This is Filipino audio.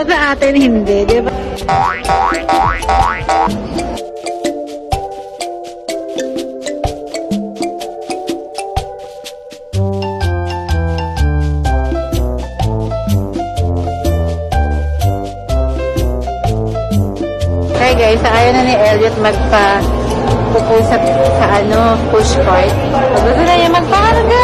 Sa atin hindi, di ba? Hey guys, ayaw na ni Eliott magpa-pupo sa push cart. Gusto na niya magpakarga!